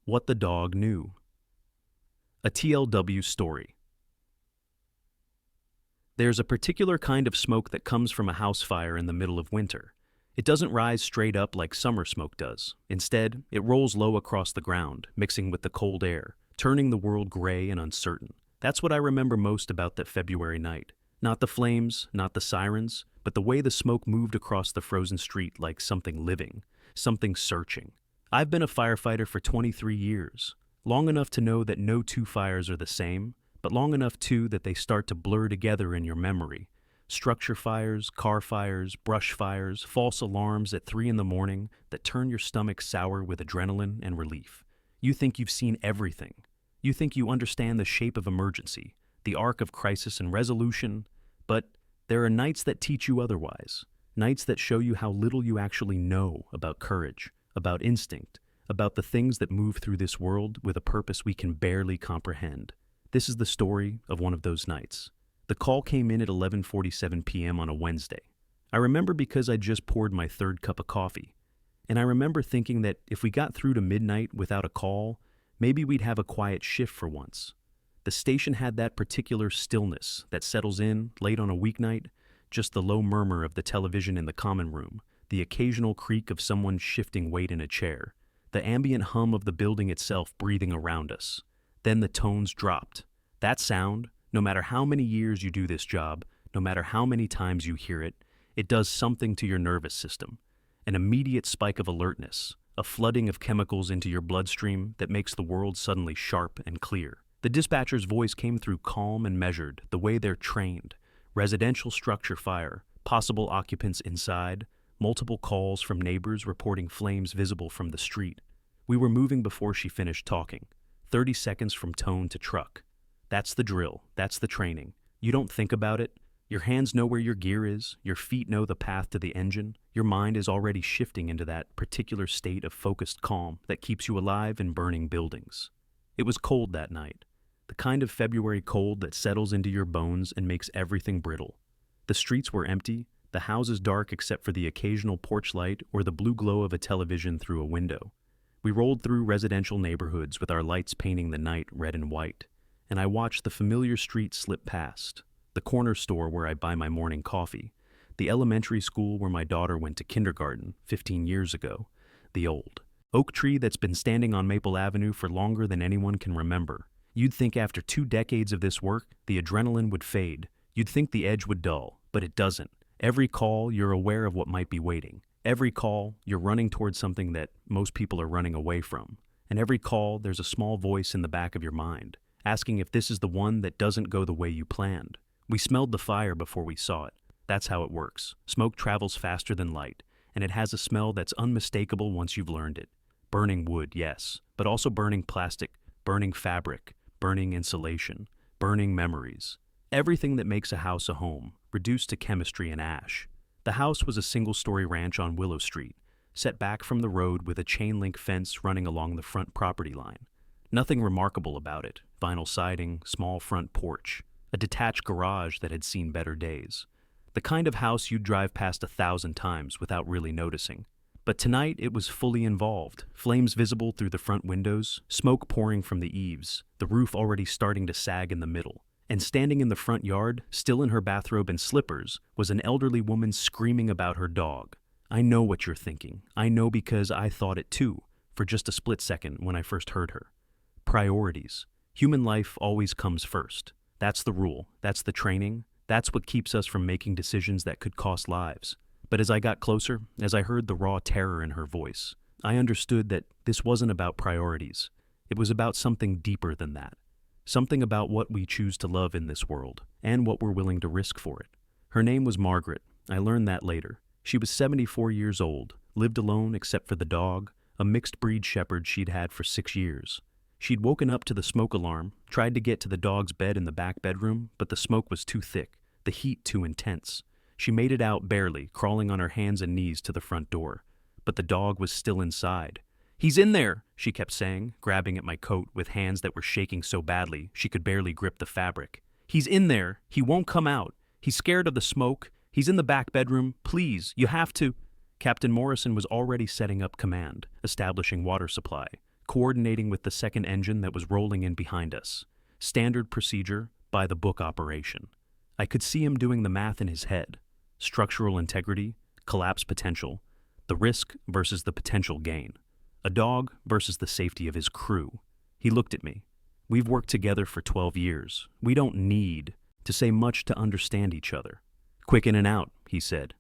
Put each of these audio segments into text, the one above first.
What the Dog Knew. A TLW story. There's a particular kind of smoke that comes from a house fire in the middle of winter. It doesn't rise straight up like summer smoke does. Instead, it rolls low across the ground, mixing with the cold air, turning the world gray and uncertain. That's what I remember most about that February night. Not the flames, not the sirens, but the way the smoke moved across the frozen street like something living, something searching. I've been a firefighter for 23 years, long enough to know that no two fires are the same, but long enough too that they start to blur together in your memory. Structure fires, car fires, brush fires, false alarms at 3 in the morning that turn your stomach sour with adrenaline and relief. You think you've seen everything. You think you understand the shape of emergency, the arc of crisis and resolution, but there are nights that teach you otherwise, nights that show you how little you actually know about courage, about instinct, about the things that move through this world with a purpose we can barely comprehend. This is the story of one of those nights. The call came in at 11:47 p.m. on a Wednesday. I remember because I just poured my third cup of coffee. And I remember thinking that if we got through to midnight without a call, maybe we'd have a quiet shift for once. The station had that particular stillness that settles in late on a weeknight, just the low murmur of the television in the common room, the occasional creak of someone shifting weight in a chair, the ambient hum of the building itself breathing around us. Then the tones dropped. That sound, no matter how many years you do this job, no matter how many times you hear it, it does something to your nervous system. An immediate spike of alertness, a flooding of chemicals into your bloodstream that makes the world suddenly sharp and clear. The dispatcher's voice came through calm and measured, the way they're trained. Residential structure fire, possible occupants inside, multiple calls from neighbors reporting flames visible from the street. We were moving before she finished talking. 30 seconds from tone to truck. That's the drill. That's the training. You don't think about it. Your hands know where your gear is. Your feet know the path to the engine. Your mind is already shifting into that particular state of focused calm that keeps you alive in burning buildings. It was cold that night. The kind of February cold that settles into your bones and makes everything brittle. The streets were empty. The houses dark except for the occasional porch light or the blue glow of a television through a window. We rolled through residential neighborhoods with our lights painting the night red and white, and I watched the familiar street slip past, the corner store where I buy my morning coffee, the elementary school where my daughter went to kindergarten 15 years ago, the old oak tree that's been standing on Maple Avenue for longer than anyone can remember. You'd think after 2 decades of this work, the adrenaline would fade. You'd think the edge would dull, but it doesn't. Every call, you're aware of what might be waiting. Every call, you're running towards something that most people are running away from. And every call, there's a small voice in the back of your mind, asking if this is the one that doesn't go the way you planned. We smelled the fire before we saw it. That's how it works. Smoke travels faster than light, and it has a smell that's unmistakable once you've learned it. Burning wood, yes, but also burning plastic, burning fabric, burning insulation, burning memories. Everything that makes a house a home, reduced to chemistry and ash. The house was a single-story ranch on Willow Street, set back from the road with a chain-link fence running along the front property line. Nothing remarkable about it. Vinyl siding, small front porch, a detached garage that had seen better days. The kind of house you'd drive past 1,000 times without really noticing. But tonight it was fully involved, flames visible through the front windows, smoke pouring from the eaves, the roof already starting to sag in the middle. And standing in the front yard, still in her bathrobe and slippers, was an elderly woman screaming about her dog. I know what you're thinking. I know because I thought it too, for just a split second when I first heard her. Priorities. Human life always comes first. That's the rule. That's the training. That's what keeps us from making decisions that could cost lives. But as I got closer, as I heard the raw terror in her voice, I understood that this wasn't about priorities. It was about something deeper than that. Something about what we choose to love in this world, and what we're willing to risk for it. Her name was Margaret. I learned that later. She was 74 years old, lived alone except for the dog, a mixed-breed shepherd she'd had for 6 years. She'd woken up to the smoke alarm, tried to get to the dog's bed in the back bedroom, but the smoke was too thick, the heat too intense. She made it out barely, crawling on her hands and knees to the front door. But the dog was still inside. "He's in there," she kept saying, grabbing at my coat with hands that were shaking so badly she could barely grip the fabric. "He's in there. He won't come out. He's scared of the smoke. He's in the back bedroom. Please, you have to." Captain Morrison was already setting up command, establishing water supply, coordinating with the second engine that was rolling in behind us. Standard procedure, by the book operation. I could see him doing the math in his head. Structural integrity, collapse potential, the risk versus the potential gain. A dog versus the safety of his crew. He looked at me. We've worked together for 12 years. We don't need to say much to understand each other. Quick in and out, he said.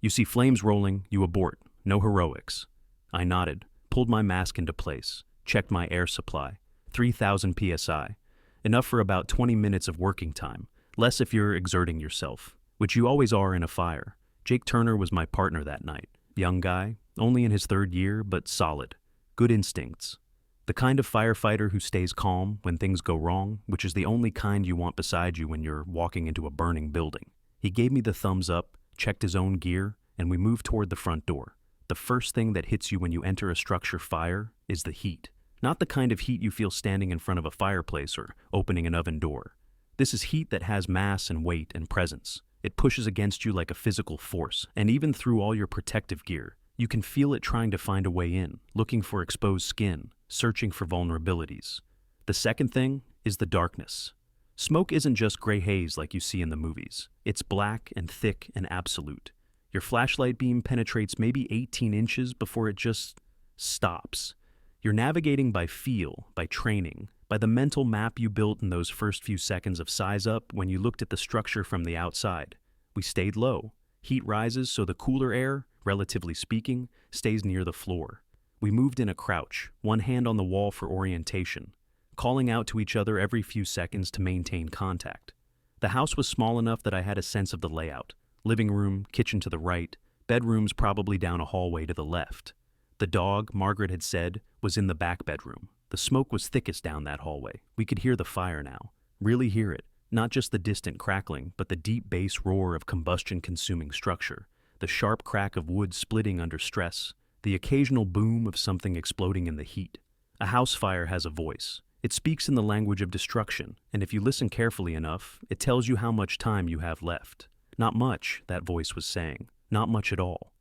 You see flames rolling, you abort. No heroics. I nodded, pulled my mask into place, checked my air supply. 3,000 psi. Enough for about 20 minutes of working time, less if you're exerting yourself, which you always are in a fire. Jake Turner was my partner that night. Young guy, only in his 3rd year, but solid. Good instincts. The kind of firefighter who stays calm when things go wrong, which is the only kind you want beside you when you're walking into a burning building. He gave me the thumbs up, checked his own gear, and we moved toward the front door. The first thing that hits you when you enter a structure fire is the heat. Not the kind of heat you feel standing in front of a fireplace or opening an oven door. This is heat that has mass and weight and presence. It pushes against you like a physical force, and even through all your protective gear, you can feel it trying to find a way in, looking for exposed skin, searching for vulnerabilities. The second thing is the darkness. Smoke isn't just gray haze like you see in the movies. It's black and thick and absolute. Your flashlight beam penetrates maybe 18 inches before it just stops. You're navigating by feel, by training, by the mental map you built in those first few seconds of size up when you looked at the structure from the outside. We stayed low. Heat rises so the cooler air, relatively speaking, stays near the floor. We moved in a crouch, one hand on the wall for orientation, calling out to each other every few seconds to maintain contact. The house was small enough that I had a sense of the layout. Living room, kitchen to the right, bedrooms probably down a hallway to the left. The dog, Margaret had said, was in the back bedroom. The smoke was thickest down that hallway. We could hear the fire now. Really hear it. Not just the distant crackling, but the deep bass roar of combustion-consuming structure. The sharp crack of wood splitting under stress. The occasional boom of something exploding in the heat. A house fire has a voice. It speaks in the language of destruction, and if you listen carefully enough, it tells you how much time you have left. Not much, that voice was saying. Not much at all.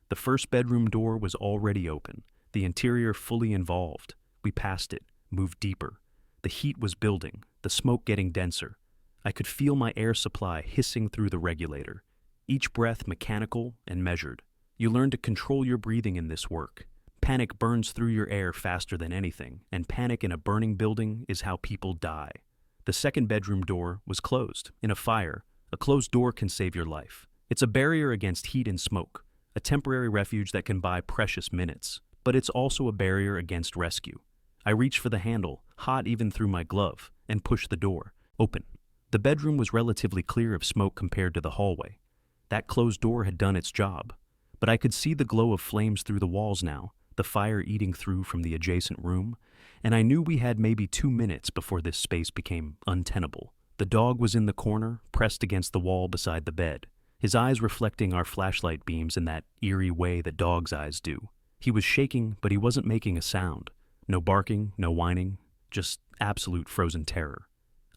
The first bedroom door was already open, the interior fully involved. We passed it, moved deeper. The heat was building, the smoke getting denser. I could feel my air supply hissing through the regulator, each breath mechanical and measured. You learn to control your breathing in this work. Panic burns through your air faster than anything, and panic in a burning building is how people die. The second bedroom door was closed. In a fire, a closed door can save your life. It's a barrier against heat and smoke, a temporary refuge that can buy precious minutes, but it's also a barrier against rescue. I reached for the handle, hot even through my glove, and pushed the door open. The bedroom was relatively clear of smoke compared to the hallway. That closed door had done its job, but I could see the glow of flames through the walls now, the fire eating through from the adjacent room, and I knew we had maybe 2 minutes before this space became untenable. The dog was in the corner, pressed against the wall beside the bed, his eyes reflecting our flashlight beams in that eerie way that dogs' eyes do. He was shaking, but he wasn't making a sound. No barking, no whining, just absolute frozen terror.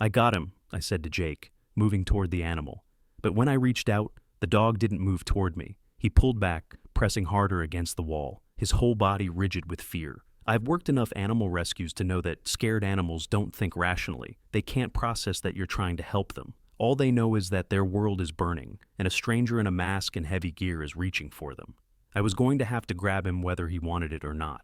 I got him, I said to Jake, moving toward the animal. But when I reached out, the dog didn't move toward me. He pulled back, pressing harder against the wall, his whole body rigid with fear. I've worked enough animal rescues to know that scared animals don't think rationally. They can't process that you're trying to help them. All they know is that their world is burning, and a stranger in a mask and heavy gear is reaching for them. I was going to have to grab him whether he wanted it or not.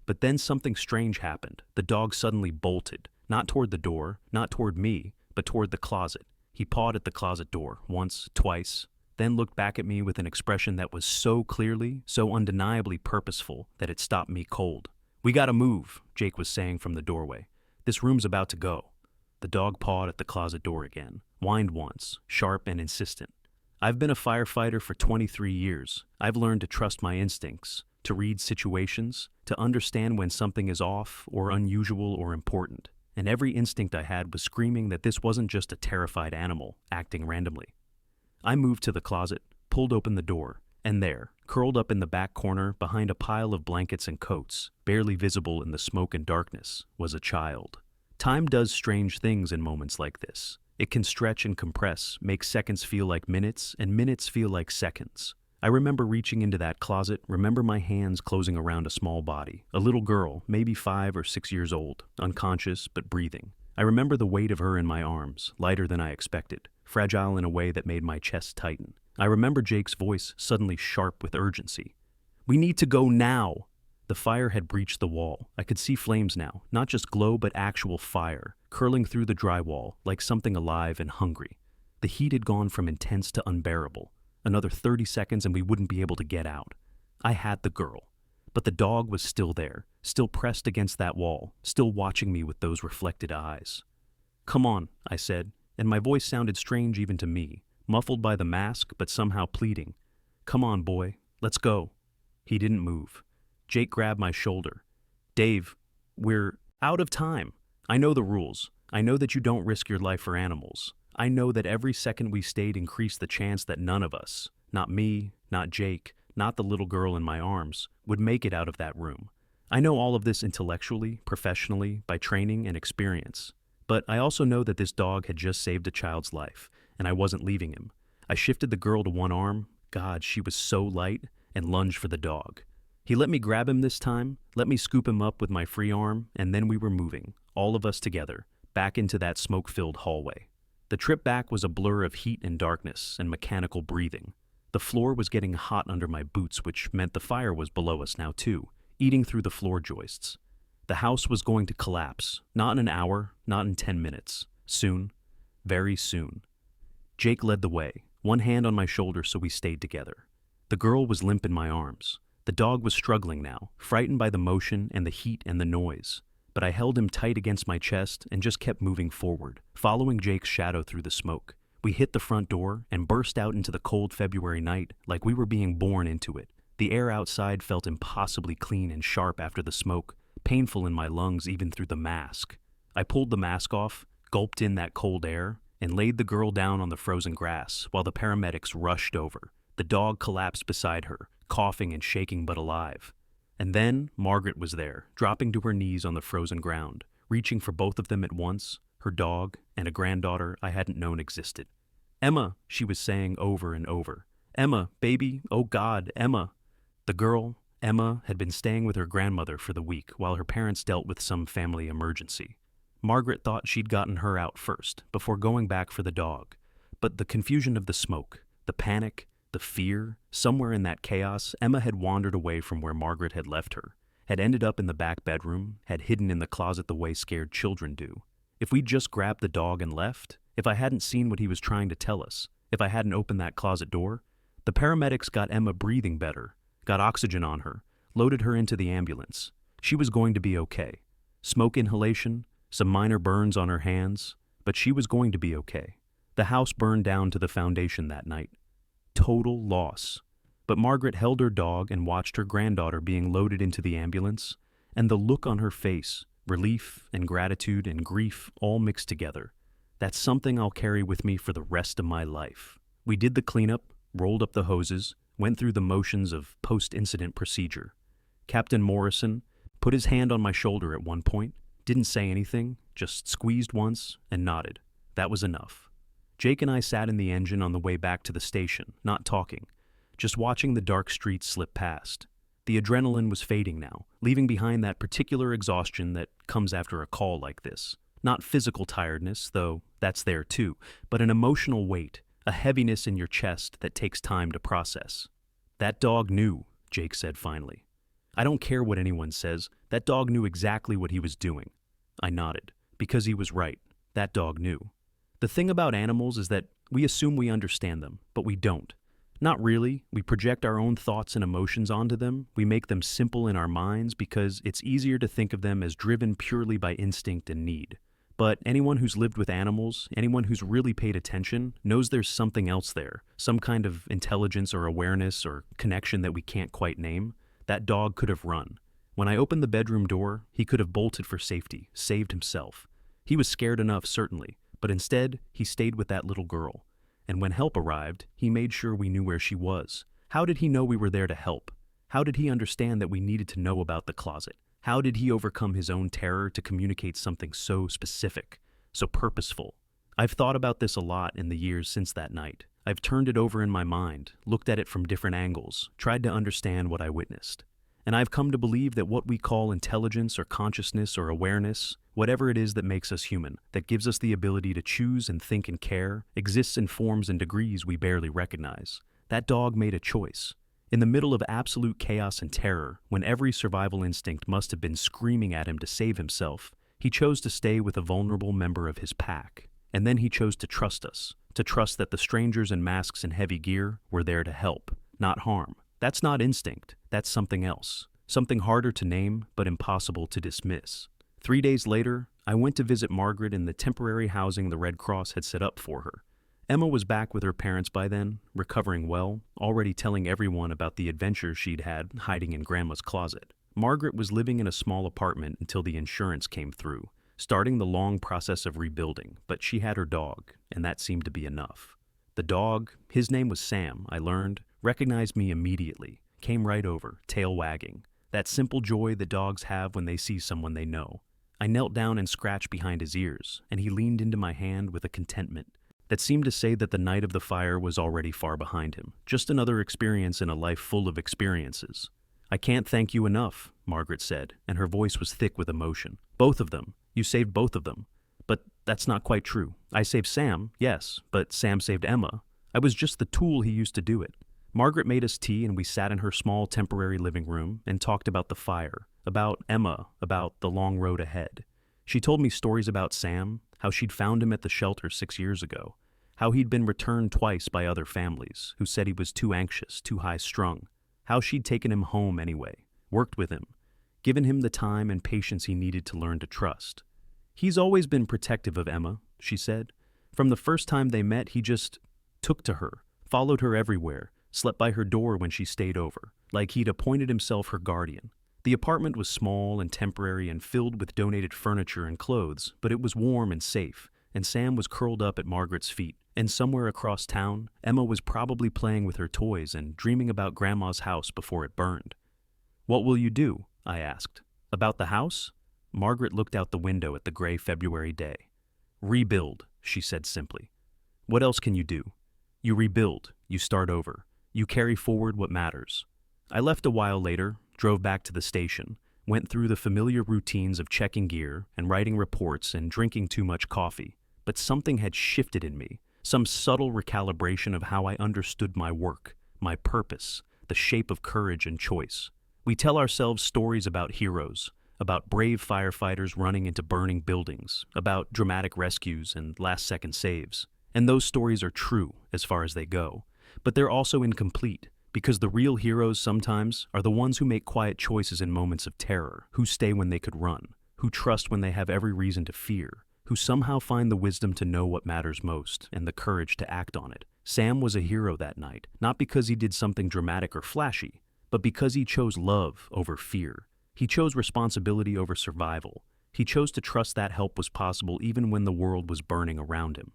But then something strange happened. The dog suddenly bolted, not toward the door, not toward me, but toward the closet. He pawed at the closet door, once, twice, then looked back at me with an expression that was so clearly, so undeniably purposeful that it stopped me cold. "We gotta move," Jake was saying from the doorway. "This room's about to go." The dog pawed at the closet door again, whined once, sharp and insistent. I've been a firefighter for 23 years. I've learned to trust my instincts, to read situations, to understand when something is off or unusual or important. And every instinct I had was screaming that this wasn't just a terrified animal acting randomly. I moved to the closet, pulled open the door, and there, curled up in the back corner behind a pile of blankets and coats, barely visible in the smoke and darkness, was a child. Time does strange things in moments like this. It can stretch and compress, make seconds feel like minutes, and minutes feel like seconds. I remember reaching into that closet, remember my hands closing around a small body, a little girl, maybe 5 or 6 years old, unconscious but breathing. I remember the weight of her in my arms, lighter than I expected, fragile in a way that made my chest tighten. I remember Jake's voice suddenly sharp with urgency. "We need to go now!" The fire had breached the wall. I could see flames now, not just glow but actual fire, curling through the drywall like something alive and hungry. The heat had gone from intense to unbearable. Another 30 seconds and we wouldn't be able to get out. I had the girl. But the dog was still there, still pressed against that wall, still watching me with those reflected eyes. "Come on," I said, and my voice sounded strange even to me, muffled by the mask but somehow pleading. "Come on, boy, let's go." He didn't move. Jake grabbed my shoulder. "Dave, we're out of time. I know the rules. I know that you don't risk your life for animals. I know that every second we stayed increased the chance that none of us, not me, not Jake, not the little girl in my arms, would make it out of that room. I know all of this intellectually, professionally, by training and experience. But I also know that this dog had just saved a child's life, and I wasn't leaving him. I shifted the girl to one arm, God, she was so light, and lunged for the dog. He let me grab him this time, let me scoop him up with my free arm, and then we were moving, all of us together, back into that smoke-filled hallway. The trip back was a blur of heat and darkness and mechanical breathing. The floor was getting hot under my boots, which meant the fire was below us now too, eating through the floor joists. The house was going to collapse, not in an hour, not in 10 minutes. Soon, very soon. Jake led the way, one hand on my shoulder so we stayed together. The girl was limp in my arms. The dog was struggling now, frightened by the motion and the heat and the noise. But I held him tight against my chest and just kept moving forward, following Jake's shadow through the smoke. We hit the front door and burst out into the cold February night like we were being born into it. The air outside felt impossibly clean and sharp after the smoke, painful in my lungs even through the mask. I pulled the mask off, gulped in that cold air, and laid the girl down on the frozen grass while the paramedics rushed over. The dog collapsed beside her, coughing and shaking but alive. And then Margaret was there, dropping to her knees on the frozen ground, reaching for both of them at once, her dog and a granddaughter I hadn't known existed. "Emma," she was saying over and over. "Emma, baby, oh God, Emma." The girl, Emma, had been staying with her grandmother for the week while her parents dealt with some family emergency. Margaret thought she'd gotten her out first, before going back for the dog. But the confusion of the smoke, the panic, the fear, somewhere in that chaos, Emma had wandered away from where Margaret had left her, had ended up in the back bedroom, had hidden in the closet the way scared children do. If we'd just grabbed the dog and left, if I hadn't seen what he was trying to tell us, if I hadn't opened that closet door, the paramedics got Emma breathing better, got oxygen on her, loaded her into the ambulance. She was going to be okay. Smoke inhalation, some minor burns on her hands, but she was going to be okay. The house burned down to the foundation that night. Total loss. But Margaret held her dog and watched her granddaughter being loaded into the ambulance, and the look on her face, relief and gratitude and grief all mixed together. That's something I'll carry with me for the rest of my life. We did the cleanup, rolled up the hoses, went through the motions of post-incident procedure. Captain Morrison put his hand on my shoulder at one point, didn't say anything, just squeezed once and nodded. That was enough. Jake and I sat in the engine on the way back to the station, not talking, just watching the dark streets slip past. The adrenaline was fading now, leaving behind that particular exhaustion that comes after a call like this. Not physical tiredness, though that's there too, but an emotional weight, a heaviness in your chest that takes time to process. "That dog knew," Jake said finally. "I don't care what anyone says, that dog knew exactly what he was doing." I nodded, because he was right. That dog knew. The thing about animals is that we assume we understand them, but we don't. Not really. We project our own thoughts and emotions onto them. We make them simple in our minds because it's easier to think of them as driven purely by instinct and need. But anyone who's lived with animals, anyone who's really paid attention, knows there's something else there, some kind of intelligence or awareness or connection that we can't quite name. That dog could have run. When I opened the bedroom door, he could have bolted for safety, saved himself. He was scared enough, certainly. But instead, he stayed with that little girl. And when help arrived, he made sure we knew where she was. How did he know we were there to help? How did he understand that we needed to know about the closet? How did he overcome his own terror to communicate something so specific, so purposeful? I've thought about this a lot in the years since that night. I've turned it over in my mind, looked at it from different angles, tried to understand what I witnessed. And I've come to believe that what we call intelligence or consciousness or awareness, whatever it is that makes us human, that gives us the ability to choose and think and care, exists in forms and degrees we barely recognize. That dog made a choice. In the middle of absolute chaos and terror, when every survival instinct must have been screaming at him to save himself, he chose to stay with a vulnerable member of his pack. And then he chose to trust us, to trust that the strangers in masks and heavy gear were there to help, not harm. That's not instinct, that's something else. Something harder to name, but impossible to dismiss. 3 days later, I went to visit Margaret in the temporary housing the Red Cross had set up for her. Emma was back with her parents by then, recovering well, already telling everyone about the adventures she'd had hiding in Grandma's closet. Margaret was living in a small apartment until the insurance came through, starting the long process of rebuilding, but she had her dog, and that seemed to be enough. The dog, his name was Sam, I learned, recognized me immediately, came right over, tail wagging. That simple joy that dogs have when they see someone they know. I knelt down and scratched behind his ears, and he leaned into my hand with a contentment that seemed to say that the night of the fire was already far behind him, just another experience in a life full of experiences. "I can't thank you enough," Margaret said, and her voice was thick with emotion. "Both of them. You saved both of them." "But that's not quite true. I saved Sam, yes, but Sam saved Emma. I was just the tool he used to do it." Margaret made us tea, and we sat in her small temporary living room and talked about the fire, about Emma, about the long road ahead. She told me stories about Sam, how she'd found him at the shelter 6 years ago, how he'd been returned twice by other families who said he was too anxious, too high-strung, how she'd taken him home anyway, worked with him, given him the time and patience he needed to learn to trust. "He's always been protective of Emma," she said. "From the first time they met, he just took to her, followed her everywhere, slept by her door when she stayed over, like he'd appointed himself her guardian. The apartment was small and temporary and filled with donated furniture and clothes, but it was warm and safe, and Sam was curled up at Margaret's feet. And somewhere across town, Emma was probably playing with her toys and dreaming about Grandma's house before it burned. "What will you do?" I asked. "About the house?" Margaret looked out the window at the gray February day. "Rebuild," she said simply. "What else can you do? You rebuild, you start over. You carry forward what matters." I left a while later, drove back to the station, went through the familiar routines of checking gear and writing reports and drinking too much coffee. But something had shifted in me, some subtle recalibration of how I understood my work, my purpose, the shape of courage and choice. We tell ourselves stories about heroes, about brave firefighters running into burning buildings, about dramatic rescues and last-second saves. And those stories are true as far as they go. But they're also incomplete, because the real heroes sometimes are the ones who make quiet choices in moments of terror, who stay when they could run, who trust when they have every reason to fear, who somehow find the wisdom to know what matters most and the courage to act on it. Sam was a hero that night, not because he did something dramatic or flashy, but because he chose love over fear. He chose responsibility over survival. He chose to trust that help was possible even when the world was burning around him.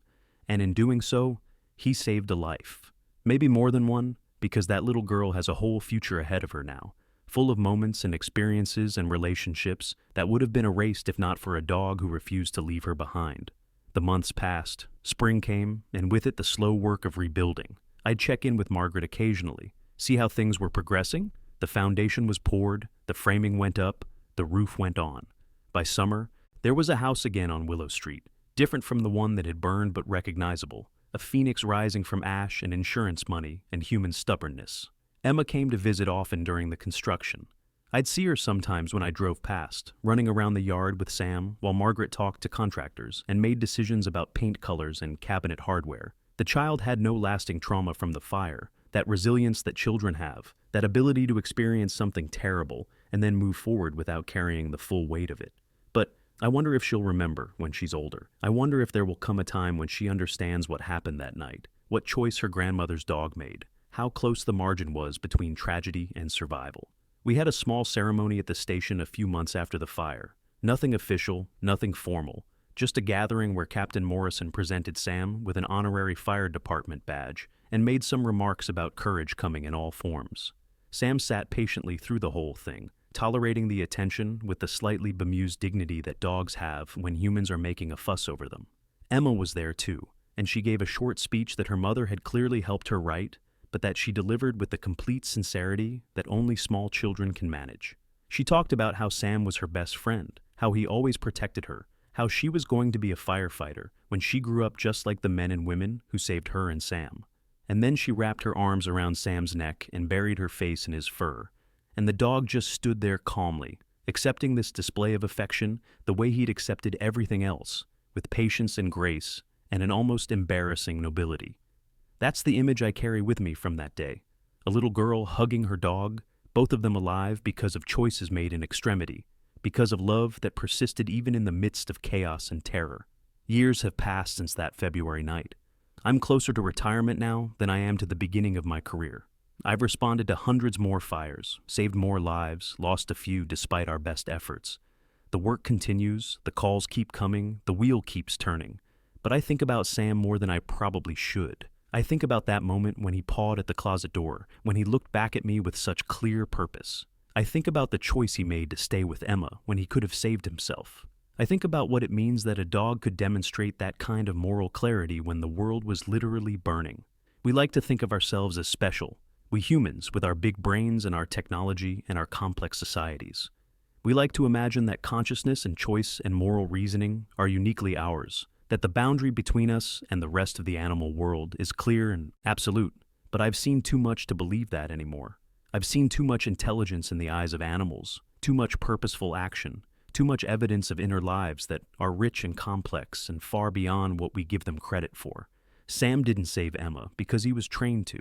And in doing so, he saved a life. Maybe more than one, because that little girl has a whole future ahead of her now, full of moments and experiences and relationships that would have been erased if not for a dog who refused to leave her behind. The months passed, spring came, and with it the slow work of rebuilding. I'd check in with Margaret occasionally, see how things were progressing. The foundation was poured, the framing went up, the roof went on. By summer, there was a house again on Willow Street, different from the one that had burned but recognizable. A phoenix rising from ash and insurance money and human stubbornness. Emma came to visit often during the construction. I'd see her sometimes when I drove past, running around the yard with Sam while Margaret talked to contractors and made decisions about paint colors and cabinet hardware. The child had no lasting trauma from the fire, that resilience that children have, that ability to experience something terrible and then move forward without carrying the full weight of it. But I wonder if she'll remember when she's older. I wonder if there will come a time when she understands what happened that night, what choice her grandmother's dog made, how close the margin was between tragedy and survival. We had a small ceremony at the station a few months after the fire. Nothing official, nothing formal, just a gathering where Captain Morrison presented Sam with an honorary fire department badge and made some remarks about courage coming in all forms. Sam sat patiently through the whole thing, tolerating the attention with the slightly bemused dignity that dogs have when humans are making a fuss over them. Emma was there too, and she gave a short speech that her mother had clearly helped her write, but that she delivered with the complete sincerity that only small children can manage. She talked about how Sam was her best friend, how he always protected her, how she was going to be a firefighter when she grew up just like the men and women who saved her and Sam. And then she wrapped her arms around Sam's neck and buried her face in his fur. And the dog just stood there calmly, accepting this display of affection the way he'd accepted everything else, with patience and grace and an almost embarrassing nobility. That's the image I carry with me from that day. A little girl hugging her dog, both of them alive because of choices made in extremity, because of love that persisted even in the midst of chaos and terror. Years have passed since that February night. I'm closer to retirement now than I am to the beginning of my career. I've responded to hundreds more fires, saved more lives, lost a few despite our best efforts. The work continues, the calls keep coming, the wheel keeps turning. But I think about Sam more than I probably should. I think about that moment when he pawed at the closet door, when he looked back at me with such clear purpose. I think about the choice he made to stay with Emma when he could have saved himself. I think about what it means that a dog could demonstrate that kind of moral clarity when the world was literally burning. We like to think of ourselves as special, we humans with our big brains and our technology and our complex societies. We like to imagine that consciousness and choice and moral reasoning are uniquely ours, that the boundary between us and the rest of the animal world is clear and absolute. But I've seen too much to believe that anymore. I've seen too much intelligence in the eyes of animals, too much purposeful action, too much evidence of inner lives that are rich and complex and far beyond what we give them credit for. Sam didn't save Emma because he was trained to.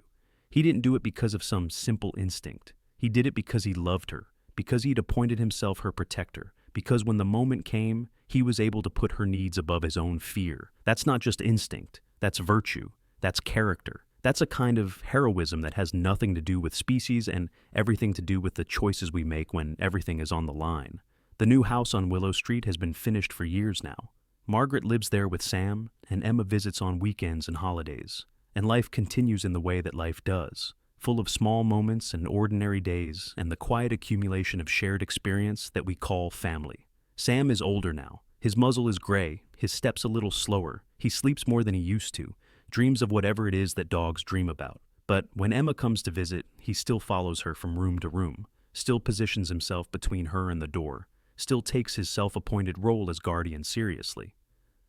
He didn't do it because of some simple instinct. He did it because he loved her, because he'd appointed himself her protector, because when the moment came, he was able to put her needs above his own fear. That's not just instinct, that's virtue, that's character. That's a kind of heroism that has nothing to do with species and everything to do with the choices we make when everything is on the line. The new house on Willow Street has been finished for years now. Margaret lives there with Sam, and Emma visits on weekends and holidays. And life continues in the way that life does, full of small moments and ordinary days and the quiet accumulation of shared experience that we call family. Sam is older now. His muzzle is gray, his steps a little slower, he sleeps more than he used to, dreams of whatever it is that dogs dream about. But when Emma comes to visit, he still follows her from room to room, still positions himself between her and the door, still takes his self-appointed role as guardian seriously.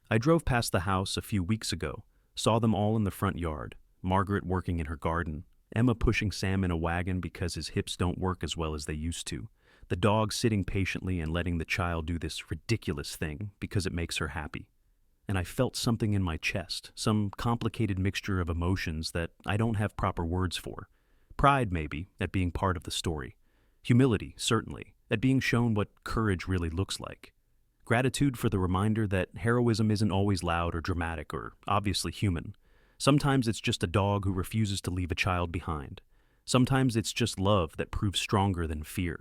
I drove past the house a few weeks ago, saw them all in the front yard, Margaret working in her garden, Emma pushing Sam in a wagon because his hips don't work as well as they used to, the dog sitting patiently and letting the child do this ridiculous thing because it makes her happy. And I felt something in my chest, some complicated mixture of emotions that I don't have proper words for. Pride, maybe, at being part of the story. Humility, certainly, at being shown what courage really looks like. Gratitude for the reminder that heroism isn't always loud or dramatic or obviously human. Sometimes it's just a dog who refuses to leave a child behind. Sometimes it's just love that proves stronger than fear.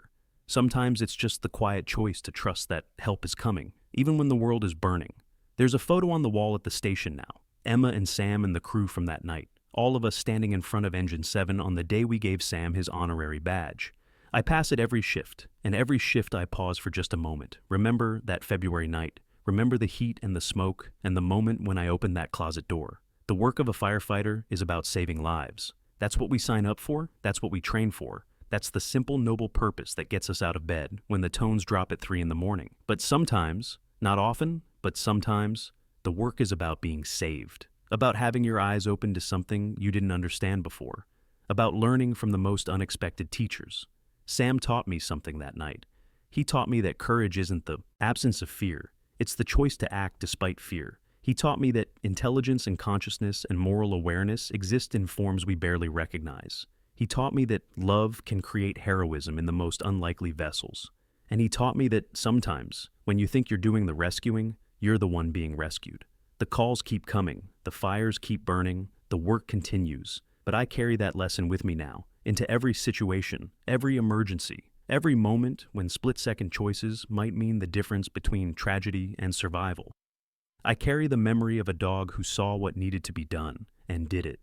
Sometimes it's just the quiet choice to trust that help is coming, even when the world is burning. There's a photo on the wall at the station now. Emma and Sam and the crew from that night. All of us standing in front of Engine 7 on the day we gave Sam his honorary badge. I pass it every shift, and every shift I pause for just a moment. Remember that February night. Remember the heat and the smoke, and the moment when I opened that closet door. The work of a firefighter is about saving lives. That's what we sign up for, that's what we train for. That's the simple, noble purpose that gets us out of bed when the tones drop at 3 in the morning. But sometimes, not often, but sometimes, the work is about being saved. About having your eyes open to something you didn't understand before. About learning from the most unexpected teachers. Sam taught me something that night. He taught me that courage isn't the absence of fear. It's the choice to act despite fear. He taught me that intelligence and consciousness and moral awareness exist in forms we barely recognize. He taught me that love can create heroism in the most unlikely vessels. And he taught me that sometimes, when you think you're doing the rescuing, you're the one being rescued. The calls keep coming, the fires keep burning, the work continues. But I carry that lesson with me now, into every situation, every emergency, every moment when split-second choices might mean the difference between tragedy and survival. I carry the memory of a dog who saw what needed to be done and did it.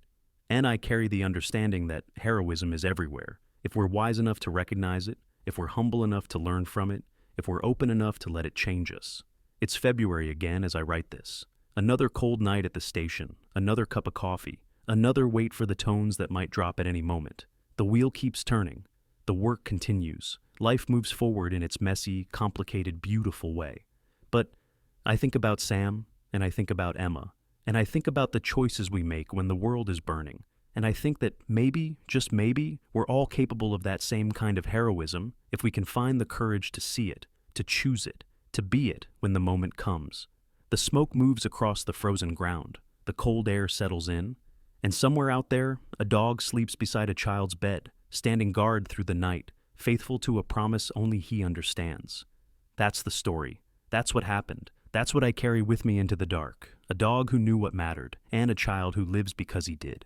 And I carry the understanding that heroism is everywhere, if we're wise enough to recognize it, if we're humble enough to learn from it, if we're open enough to let it change us. It's February again as I write this. Another cold night at the station, another cup of coffee, another wait for the tones that might drop at any moment. The wheel keeps turning. The work continues. Life moves forward in its messy, complicated, beautiful way. But I think about Sam, and I think about Emma, and I think about the choices we make when the world is burning. And I think that maybe, just maybe, we're all capable of that same kind of heroism if we can find the courage to see it, to choose it, to be it when the moment comes. The smoke moves across the frozen ground. The cold air settles in. And somewhere out there, a dog sleeps beside a child's bed, standing guard through the night, faithful to a promise only he understands. That's the story. That's what happened. That's what I carry with me into the dark. A dog who knew what mattered, and a child who lives because he did.